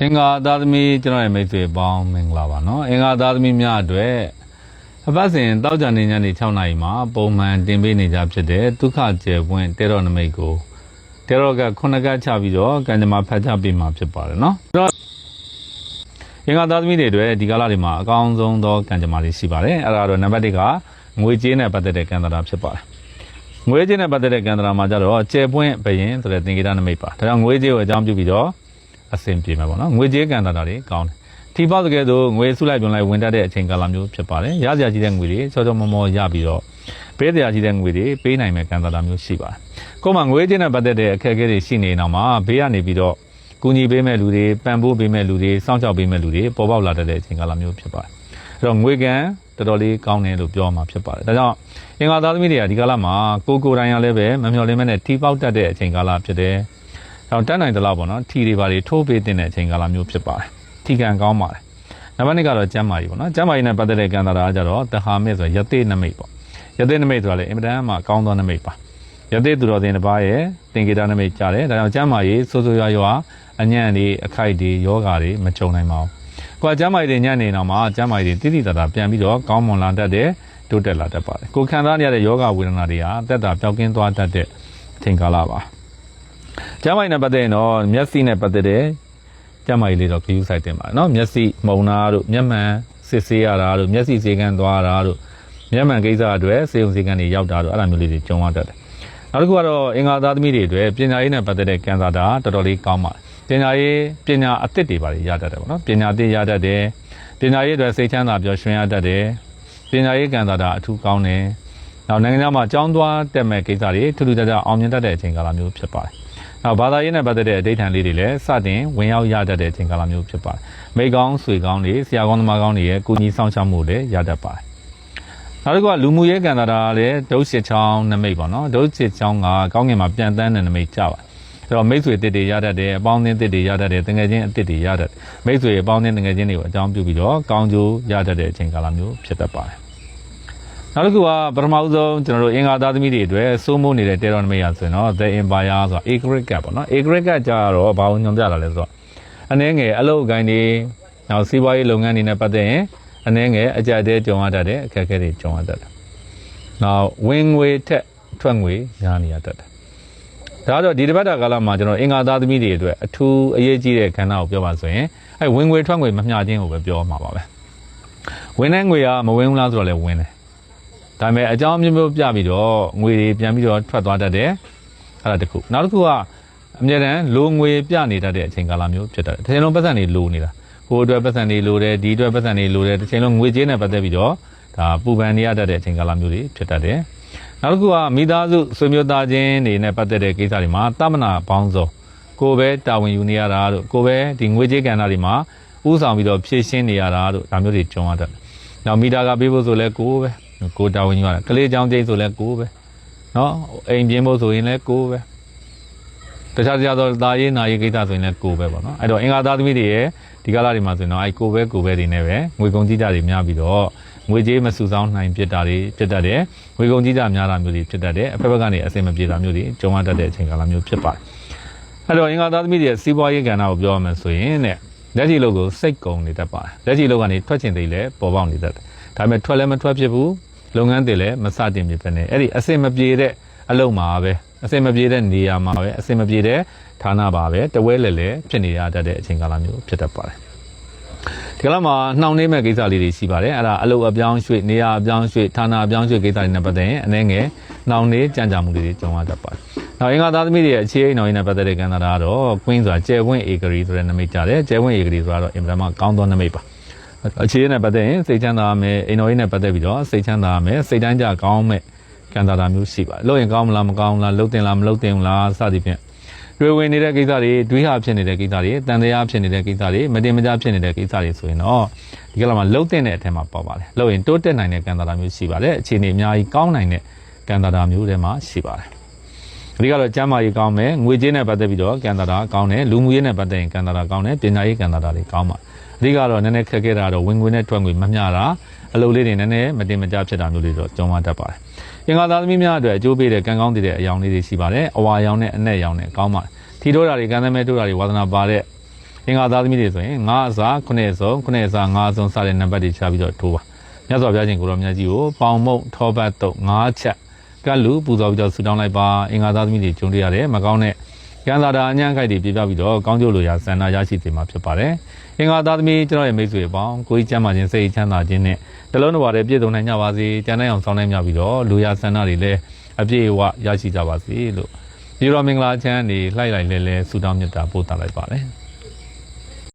အင်္ဂါသားသမီးကျွန်တော်ရဲ့မိတ်ဆွေပေါင်းမင်္ဂလာပါနော်အင်္ဂါသားသမီးများအတွက်အပတ်စဉ်တောက်ကြနေညနေ6နာရီမှာပုံမှန်တင်ပေးနေကြဖြစ်တဲ့ဒုက္ခကျေပွင့်တေရောနမိတ်ကိုတေရောက9ကချပြီးတော့ကံကြမ္မာဖတ်ချပေးမှာဖြစ်ပါတယ်နော်အင်္ဂါသားသမီးတွေအတွက်ဒီကာလတွေမှာအကောင်းဆုံးသောကံကြမ္မာတွေရှိပါတယ်အဲ့ဒါတော့နံပါတ်1ကငွေကြေးနဲ့ပတ်သက်တဲ့ကံတရားဖြစ်ပါတယ်ငွေကြေးနဲ့ပတ်သက်တဲ့ကံတရားမှာကြတော့ကျေပွင့်ဘယင်ဆိုတဲ့သင်္ကေတနမိတ်ပါဒါကြောင့်ငွေကြေးကိုအကြောင်းပြုပြီးတော့အဆင်ပြေမှာပေါ့နော်ငွေကြေးကံတရားတွေကောင်းတယ်ထီပေါက်တကယ်ဆိုငွေစုလိုက်ပြုံလိုက်ဝင်တတ်တဲ့အချိန်ကာလမျိုးဖြစ်ပါတယ်ရစရာကြီးတဲ့ငွေတွေချောချောမောမောရပြီးတော့ပေးတရားကြီးတဲ့ငွေတွေပေးနိုင်မဲ့ကံတရားမျိုးရှိပါတယ်ကိုယ်မှာငွေကြေးနဲ့ပတ်သက်တဲ့အခက်အခဲတွေရှိနေနောက်မှာဘေးကနေပြီးတော့ကူညီပေးမဲ့လူတွေပံ့ပိုးပေးမဲ့လူတွေစောင့်ရှောက်ပေးမဲ့လူတွေပေါ်ပေါက်လာတဲ့အချိန်ကာလမျိုးဖြစ်ပါတယ်အဲ့တော့ငွေကံတော်တော်လေးကောင်းတယ်လို့ပြောမှာဖြစ်ပါတယ်ဒါကြောင့်အင်္ဂါသားသမီးတွေကဒီကာလမှာကိုယ်တိုင်ရလည်းပဲမမျှော်လင့်မဲ့နဲ့ထီပေါက်တတ်တဲ့အချိန်ကာလဖြစ်တယ်တော့တန်းနိုင်တလောက်ပေါ့နော်ထီတွေပါတွေထိုးပေးတဲ့အချိန်ကာလမျိုးဖြစ်ပါတယ်ထီကံကောင်းပါတယ်နံပါတ်2ကတော့ကျမ်းမာရေးပေါ့နော်ကျမ်းမာရေးနဲ့ပတ်သက်တဲ့ကံတရားကြတော့တဟာမဲ့ဆိုရသေးနမိတ်ပေါ့ရသေးနမိတ်ဆိုတာလေအင်မတန်မှကောင်းသောနမိတ်ပါရသေးသူတော်စင်တစ်ပါးရဲ့သင်္ကေတနမိတ်ကြတယ်ဒါကြောင့်ကျမ်းမာရေးဆိုးဆိုးရွားရွားအညံ့တွေအခိုက်တွေယောဂါတွေမကြုံနိုင်ပါဘူးကိုယ်ကျမ်းမာရေးတွေညံ့နေတော့မှကျမ်းမာရေးတွေတိတိတတ်တာပြန်ပြီးတော့ကောင်းမွန်လာတတ်တယ်တိုးတက်လာတတ်ပါတယ်ကိုယ်ခံစားနေရတဲ့ယောဂဝေဒနာတွေဟာတက်တာပျောက်ကင်းသွားတတ်တဲ့အချိန်ကာလပါကျမ်းမာရေးနဲ့ပတ်သက်ရင်တော့မျက်စိနဲ့ပတ်သက်တဲ့ကျမ်းမာရေးလေးတော့ခရူးဆိုင်တင်ပါနော်မျက်စိမုံနာတို့မျက်မှန်စစ်ဆေးရတာတို့မျက်စိစေကန်းသွားတာတို့မျက်မှန်ကိစ္စအတွက်စေုံစေကန်းတွေရောက်တာတို့အဲ့လိုမျိုးလေးတွေကြုံရတတ်တယ်နောက်တစ်ခုကတော့အင်္ဂါသားသမီးတွေအတွက်ပညာရေးနဲ့ပတ်သက်တဲ့ကံစားတာတော်တော်လေးကောင်းပါတယ်ပညာအသစ်တွေပါရတတ်တယ်ပေါ့နော်ပညာအသစ်ရတတ်တယ်ပညာရေးအတွက်စိတ်ချမ်းသာပျော်ရွှင်ရတတ်တယ်ပညာရေးကံစားတာအထူးကောင်းတယ်နောက်နိုင်ငံခြားမှာကျောင်းသွားတက်မဲ့ကိစ္စတွေထူးထူးခြားခြားအောင်မြင်တတ်တဲ့အချိန်ကာလမျိုးဖြစ်ပါတယ်နောက်ဘာသာရေးနဲ့ပတ်သက်တဲ့အဓိဋ္ဌာန်လေးတွေလည်းစတင်ဝင်ရောက်ရတတ်တဲ့အချိန်ကာလမျိုးဖြစ်ပါတယ်မိကောင်းဆွေကောင်းတွေဆရာကောင်းသမားကောင်းတွေရဲ့ကုညီဆောင်ရှောက်မှုလည်းရတတ်ပါတယ်နောက်တစ်ခုကလူမှုရေးကံတရားလည်းဒုစစ်ချောင်းနမိတ်ပေါ့နော်ဒုစစ်ချောင်းကကောင်းကင်မှာပြန်တန်းတဲ့နမိတ်ကြပါအဲ့တော့မိတ်ဆွေတစ်တွေရတတ်တယ်အပေါင်းအသင်းတစ်တွေရတတ်တယ်တငယ်ချင်းအတစ်တွေရတတ်တယ်မိတ်ဆွေအပေါင်းအသင်းတငယ်ချင်းတွေကိုအကြောင်းပြုပြီးတော့ကောင်းကျိုးရတတ်တဲ့အချိန်ကာလမျိုးဖြစ်တတ်ပါတယ်နောက်တစ်ခုကပထမဆုံးကျွန်တော်တို့အင်္ဂါသားသမီးတွေအတွက်စိုးမိုးနေတဲ့တေရောနမိတ်ရဆိုရင်တော့ The Empire ဆိုတာ Agric Cat ပေါ့နော် Agric Cat ကြတော့ဘာလို့ညွှန်ပြတာလဲဆိုတော့အနည်းငယ်အလုပ်အကိုင်းတွေနောက်စီးပွားရေးလုပ်ငန်းတွေနဲ့ပတ်သက်ရင်အနည်းငယ်အကြက်တဲကြုံရတတ်တဲ့အခက်အခဲတွေကြုံရတတ်တယ်နောက်ဝင်ငွေထက်ထွက်ငွေများနေရတတ်တယ်ဒါတော့ဒီတစ်ပတ်တာကာလမှာကျွန်တော်အင်္ဂါသားသမီးတွေအတွက်အထူးအရေးကြီးတဲ့ခန္ဓာကိုပြောပါဆိုရင်အဲဝင်ငွေထွက်ငွေမမျှခြင်းကိုပဲပြောမှာပါပဲဝင်တဲ့ငွေကမဝင်ဘူးလားဆိုတော့လည်းဝင်တယ်ဒါပေမဲ့အကြောင်းမျိုးမျိုးပြပြီးတော့ငွေတွေပြန်ပြီးတော့ထွက်သွားတတ်တယ်အဲ့ဒါတခုနောက်တစ်ခုကအမြဲတမ်းလိုငွေပြနေတတ်တဲ့အချိန်ကာလမျိုးဖြစ်တတ်တယ်တစ်ချိန်လုံးပတ်စံတွေလိုနေတာဟိုအတွက်ပတ်စံတွေလိုတယ်ဒီအတွက်ပတ်စံတွေလိုတယ်တစ်ချိန်လုံးငွေကြေးနဲ့ပတ်သက်ပြီးတော့ဒါပူပန်နေရတတ်တဲ့အချိန်ကာလမျိုးတွေဖြစ်တတ်တယ်နောက်တစ်ခုကမိသားစုဆွေမျိုးသားချင်းတွေနဲ့ပတ်သက်တဲ့ကိစ္စတွေမှာတမနာပေါင်းစုံကိုယ်ပဲတာဝန်ယူနေရတာတို့ကိုယ်ပဲဒီငွေကြေးကဏ္ဍတွေမှာဥဆောင်ပြီးတော့ဖြည့်ရှင်းနေရတာတို့ဒါမျိုးတွေကြုံရတတ်တယ်နောက်မိသားကပေးဖို့ဆိုလဲကိုယ်ပဲကိုတာဝန်ယူရတယ်ကလေးချောင်းကျိတ်ဆိုလဲကိုပဲနော်အိမ်ပြင်းဖို့ဆိုရင်လဲကိုပဲတခြားသောသားရေးနာရေးကိစ္စဆိုရင်လဲကိုပဲပေါ့နော်အဲ့တော့အင်္ဂါသားသမီးတွေရဲ့ဒီကာလတွေမှာဆိုရင်တော့အဲ့ကိုပဲတွေနဲ့ပဲငွေကုန်ကြီးကြတွေများပြီးတော့ငွေကြေးမစုဆောင်းနိုင်ဖြစ်တာတွေဖြစ်တတ်တယ်ငွေကုန်ကြီးကြများတာမျိုးတွေဖြစ်တတ်တယ်အဖက်ဖက်ကနေအစင်မပြေတာမျိုးတွေကြုံရတတ်တဲ့အချိန်ကာလမျိုးဖြစ်ပါတယ်အဲ့တော့အင်္ဂါသားသမီးတွေရဲ့စီးပွားရေးကဏ္ဍကိုပြောရမယ်ဆိုရင်တဲ့လက်ရှိလုပ်ကိုစိတ်ကုန်နေတတ်ပါတယ်လက်ရှိလုပ်ကနေထွက်ချင်သေးလဲပေါ်ပေါက်နေတတ်တယ်ဒါပေမဲ့ထွက်လည်းမထွက်ဖြစ်ဘူးလုပ်ငန်းတွေလည်းမစတင်ဖြစ်ပဲနဲ့အဲ့ဒီအစင်မပြေတဲ့အလုပ်မှာပဲအစင်မပြေတဲ့နေရာမှာပဲအစင်မပြေတဲ့ဌာနပါပဲတဝဲလဲဖြစ်နေရတတ်တဲ့အချိန်ကာလမျိုးဖြစ်တတ်ပါတယ်ဒီကလာမှာနှောင့်နှေးမဲ့ကိစ္စလေးတွေရှိပါတယ်အဲ့ဒါအလုပ်အပြောင်းရွှေ့နေရာအပြောင်းရွှေ့ဌာနအပြောင်းရွှေ့ကိစ္စတွေနဲ့ပတ်သက်ရင်အနည်းငယ်နှောင့်နှေးကြံ့ကြာမှုတွေကြုံရတတ်ပါတယ်နောက်အင်္ဂါသားသမီးတွေရဲ့အခြေအိမ်တော်ရင်းနဲ့ပတ်သက်တဲ့ကံတာကတော့ကွင်းဆိုတာကျယ်ဝင့်ဧကရီဆိုတဲ့နမိတ်ကြတယ်ကျယ်ဝင့်ဧကရီဆိုတာတော့အင်မတန်မှကောင်းသောနမိတ်ပါအခြေအနေနဲ့ပတ်သက်ရင်စိတ်ချမ်းသာမယ်အိမ်တော်ကြီးနဲ့ပတ်သက်ပြီးတော့စိတ်ချမ်းသာမယ်စိတ်တိုင်းကြကောင်းမဲ့ကံတာမျိုးရှိပါတယ်လို့ရင်ကောင်းမလားမကောင်းလားလှုပ်တင်လားမလှုပ်တင်ဘူးလားစသည်ဖြင့်တွေ့ဝင်နေတဲ့ကိစ္စတွေတွေးဟာဖြစ်နေတဲ့ကိစ္စတွေတန်တရားဖြစ်နေတဲ့ကိစ္စတွေမတင်မကြဖြစ်နေတဲ့ကိစ္စတွေဆိုရင်တော့ဒီကလာမှာလှုပ်တင်တဲ့အထက်မှာပေါ့ပါတယ်လှုပ်ရင်တိုးတက်နိုင်တဲ့ကံတာမျိုးရှိပါတယ်အခြေအနေအများကြီးကောင်းနိုင်တဲ့ကံတာမျိုးတွေမှာရှိပါတယ်အဓိကတော့ကျမ်းမာရေးကောင်းမယ်ငွေကြေးနဲ့ပတ်သက်ပြီးတော့ကံတာကောင်းတယ်လူမှုရေးနဲ့ပတ်သက်ရင်ကံတာကောင်းတယ်ပညာရေးကံတာတွေကောင်းပါအဓိကတော့နည်းနည်းခက်ခဲတာတော့ဝင်ငွေနဲ့ထွက်ငွေမမျှတာအလုပ်လေးတွေနည်းနည်းမတင်မကြဖြစ်တာမျိုးတွေတော့ကြုံရတတ်ပါတယ်အင်္ဂါသားသမီးများအတွက်အကျိုးပေးတဲ့ကံကောင်းတဲ့အယောင်လေးတွေရှိပါတယ်အဝါရောင်နဲ့အနက်ရောင်နဲ့ကောင်းပါတယ်ထီထိုးတာတွေကံသမဲထိုးတာတွေဝါသနာပါတဲ့ အင်္ဂါသားသမီးတွေဆိုရင်9အစား9စုံ9အစား9စုံစတဲ့နံပါတ်တွေချပြီးတော့ထိုးပါမြတ်စွာဘုရားရှင်ကိုရောမြတ်ကြီးကိုပေါင်မုံထောပတ်တုတ်9ချက် ကလူပူဇော်ပြီးတော့ဆူတောင်းလိုက်ပါအင်္ဂါသားသမီးတွေကျုံတွေ့ရတယ်မကောင်းတဲ့ကံသာတာအညံ့ခိုက်တွေပြပြပြီးတော့ကောင်းကျိုးလိုရာဆန္ဒရရှိစေမှာဖြစ်ပါတယ်အင်္ဂါသားသမီးကျွန်တော်ရဲ့မိတ်ဆွေအပေါင်းကိုကြီးကျမ်းမာခြင်းစိတ်ချမ်းသာခြင်းနဲ့တလုံးတစ်ပါးတည်းပြည့်စုံနိုင်ကြပါစေကြံနိုင်အောင်ဆောင်နိုင်ကြပြီးတော့လိုရာဆန္ဒတွေလည်းအပြည့်အဝရရှိကြပါစေလို့ဒီတော်မင်္ဂလာချမ်းနေလှိုက်လိုက်လဲဆူတောင်းမြတ်တာပို့တာလိုက်ပါတယ်